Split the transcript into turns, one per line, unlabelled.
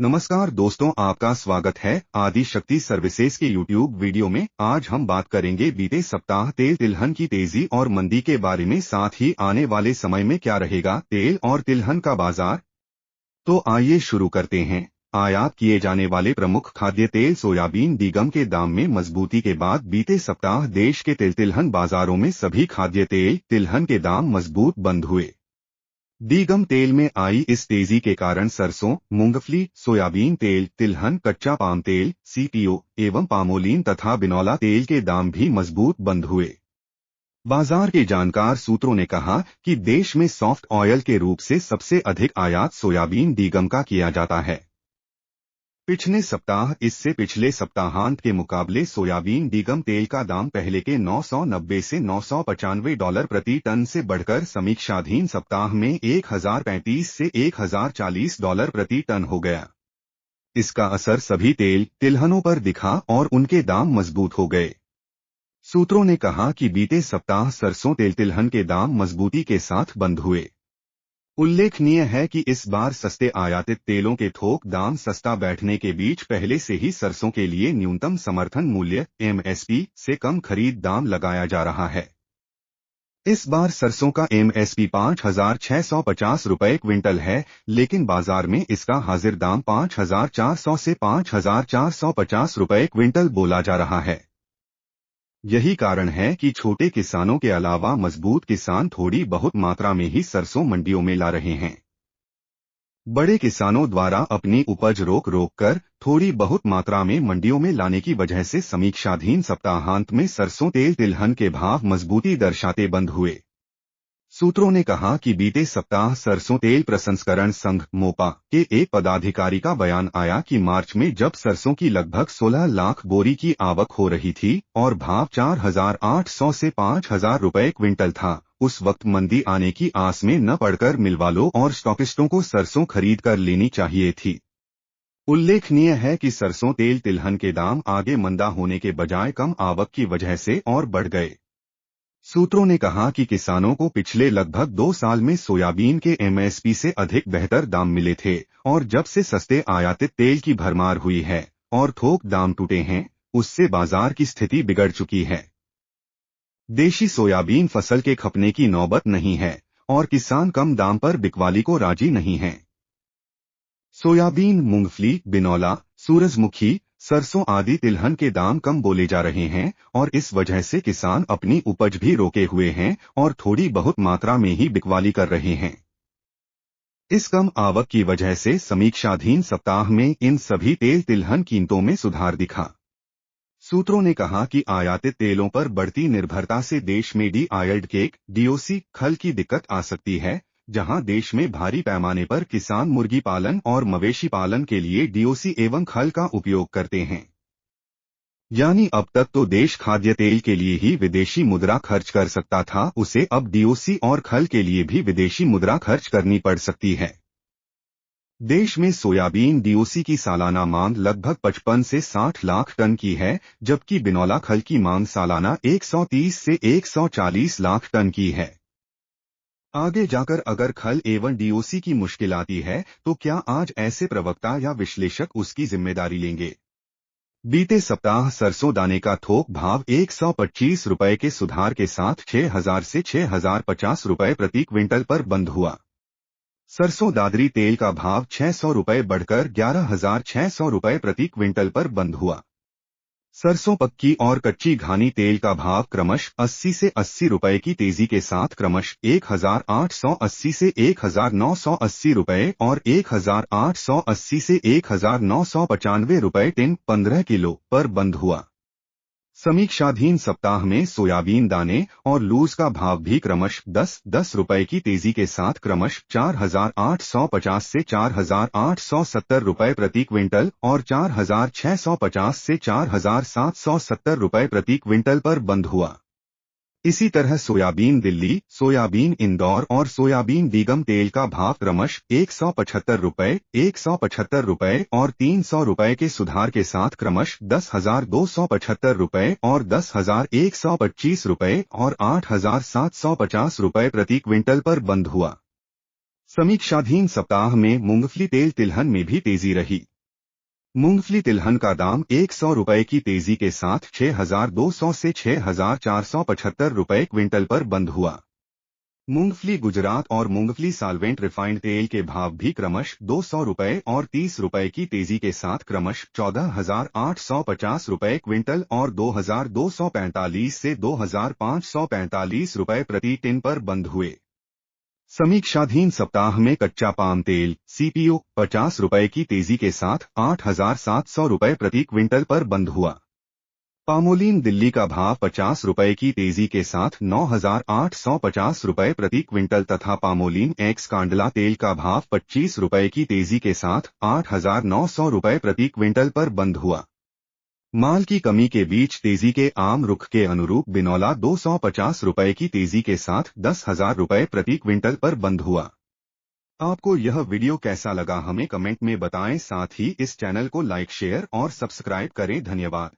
नमस्कार दोस्तों, आपका स्वागत है आदि शक्ति सर्विसेज के यूट्यूब वीडियो में। आज हम बात करेंगे बीते सप्ताह तेल तिलहन की तेजी और मंदी के बारे में, साथ ही आने वाले समय में क्या रहेगा तेल और तिलहन का बाजार। तो आइए शुरू करते हैं। आयात किए जाने वाले प्रमुख खाद्य तेल सोयाबीन दिगम के दाम में मजबूती के बाद बीते सप्ताह देश के तेल तिलहन बाजारों में सभी खाद्य तेल तिलहन के दाम मजबूत बंद हुए। दिगम तेल में आई इस तेजी के कारण सरसों, मूंगफली, सोयाबीन तेल, तिलहन, कच्चा पाम तेल, सीपीओ एवं पामोलीन तथा बिनौला तेल के दाम भी मजबूत बंद हुए। बाजार के जानकार सूत्रों ने कहा कि देश में सॉफ्ट ऑयल के रूप से सबसे अधिक आयात सोयाबीन दिगम का किया जाता है। पिछले सप्ताह इससे पिछले सप्ताहांत के मुकाबले सोयाबीन दिगम तेल का दाम पहले के 990 से $995 प्रति टन से बढ़कर समीक्षाधीन सप्ताह में 1035 से $1040 प्रति टन हो गया। इसका असर सभी तेल तिलहनों पर दिखा और उनके दाम मजबूत हो गए। सूत्रों ने कहा कि बीते सप्ताह सरसों तेल तिलहन के दाम मजबूती के साथ बंद हुए। उल्लेखनीय है कि इस बार सस्ते आयातित तेलों के थोक दाम सस्ता बैठने के बीच पहले से ही सरसों के लिए न्यूनतम समर्थन मूल्य एमएसपी से कम खरीद दाम लगाया जा रहा है। इस बार सरसों का एमएसपी 5,650 रुपये क्विंटल है, लेकिन बाजार में इसका हाजिर दाम 5,400 से 5,450 रुपये क्विंटल बोला जा रहा है। यही कारण है कि छोटे किसानों के अलावा मजबूत किसान थोड़ी बहुत मात्रा में ही सरसों मंडियों में ला रहे हैं। बड़े किसानों द्वारा अपनी उपज रोक कर थोड़ी बहुत मात्रा में मंडियों में लाने की वजह से समीक्षाधीन सप्ताहांत में सरसों तेल तिलहन के भाव मजबूती दर्शाते बंद हुए। सूत्रों ने कहा कि बीते सप्ताह सरसों तेल प्रसंस्करण संघ मोपा के एक पदाधिकारी का बयान आया कि मार्च में जब सरसों की लगभग 16 लाख बोरी की आवक हो रही थी और भाव 4,800 से 5,000 रुपये क्विंटल था, उस वक्त मंदी आने की आस में न पड़कर मिलवालों और स्टॉकिस्टों को सरसों खरीद कर लेनी चाहिए थी। उल्लेखनीय है कि सरसों तेल तिलहन के दाम आगे मंदा होने के बजाय कम आवक की वजह से और बढ़ गए। सूत्रों ने कहा कि किसानों को पिछले लगभग 2 साल में सोयाबीन के एमएसपी से अधिक बेहतर दाम मिले थे और जब से सस्ते आयातित तेल की भरमार हुई है और थोक दाम टूटे हैं, उससे बाजार की स्थिति बिगड़ चुकी है। देशी सोयाबीन फसल के खपने की नौबत नहीं है और किसान कम दाम पर बिकवाली को राजी नहीं है। सोयाबीन, मूंगफली, बिनौला, सूरजमुखी, सरसों आदि तिलहन के दाम कम बोले जा रहे हैं और इस वजह से किसान अपनी उपज भी रोके हुए हैं और थोड़ी बहुत मात्रा में ही बिकवाली कर रहे हैं। इस कम आवक की वजह से समीक्षाधीन सप्ताह में इन सभी तेल तिलहन कीमतों में सुधार दिखा। सूत्रों ने कहा कि आयातित तेलों पर बढ़ती निर्भरता से देश में डी-आयल्ड केक, डीओसी, खल की दिक्कत आ सकती है, जहां देश में भारी पैमाने पर किसान मुर्गी पालन और मवेशी पालन के लिए डीओसी एवं खल का उपयोग करते हैं। यानी अब तक तो देश खाद्य तेल के लिए ही विदेशी मुद्रा खर्च कर सकता था, उसे अब डीओसी और खल के लिए भी विदेशी मुद्रा खर्च करनी पड़ सकती है। देश में सोयाबीन डीओसी की सालाना मांग लगभग 55 से 60 लाख टन की है, जबकि बिनौला खल की मांग सालाना 130 से 140 लाख टन की है। आगे जाकर अगर खल एवं डीओसी की मुश्किल आती है तो क्या आज ऐसे प्रवक्ता या विश्लेषक उसकी जिम्मेदारी लेंगे। बीते सप्ताह सरसों दाने का थोक भाव 125 रुपये के सुधार के साथ 6,000 से 6,050 रुपये प्रति क्विंटल पर बंद हुआ। सरसों दादरी तेल का भाव 600 रुपये बढ़कर 11,600 रुपये प्रति क्विंटल पर बंद हुआ। सरसों पक्की और कच्ची घानी तेल का भाव क्रमश 80 से 80 रुपये की तेजी के साथ क्रमश 1,880 से 1,980 रुपये और 1,880 से 1,995 रुपये टिन 15 किलो पर बंद हुआ। समीक्षाधीन सप्ताह में सोयाबीन दाने और लूज का भाव भी क्रमश 10-10 रुपये की तेजी के साथ क्रमश 4,850 से 4,870 रुपये प्रति क्विंटल और 4,650 से 4,770 रुपये प्रति क्विंटल पर बंद हुआ। इसी तरह सोयाबीन दिल्ली, सोयाबीन इंदौर और सोयाबीन दिगम तेल का भाव क्रमश 175 रुपये, 175 रुपये और 300 रुपये के सुधार के साथ क्रमश 10,275 रुपये और 10,125 रुपये और 8,750 रुपये प्रति क्विंटल पर बंद हुआ। समीक्षाधीन सप्ताह में मूंगफली तेल तिलहन में भी तेजी रही। मूंगफली तिलहन का दाम 100 रुपए की तेजी के साथ 6,200 से 6,475 रुपए क्विंटल पर बंद हुआ। मूंगफली गुजरात और मूंगफली साल्वेंट रिफाइंड तेल के भाव भी क्रमश 200 रुपए और 30 रुपए की तेजी के साथ क्रमश 14,850 रुपए क्विंटल और 2,245 से 2,545 रुपए प्रति टिन पर बंद हुए। समीक्षाधीन सप्ताह में कच्चा पाम तेल सीपीओ 50 रुपए की तेजी के साथ 8,700 रुपए प्रति क्विंटल पर बंद हुआ। पामोलीन दिल्ली का भाव 50 रुपए की तेजी के साथ 9,850 रुपए प्रति क्विंटल तथा पामोलीन एक्स कांडला तेल का भाव 25 रुपए की तेजी के साथ 8,900 रुपए प्रति क्विंटल पर बंद हुआ। माल की कमी के बीच तेजी के आम रुख के अनुरूप बिनौला 250 रुपए की तेजी के साथ 10,000 रुपए प्रति क्विंटल पर बंद हुआ। आपको यह वीडियो कैसा लगा हमें कमेंट में बताएं, साथ ही इस चैनल को लाइक शेयर और सब्सक्राइब करें। धन्यवाद।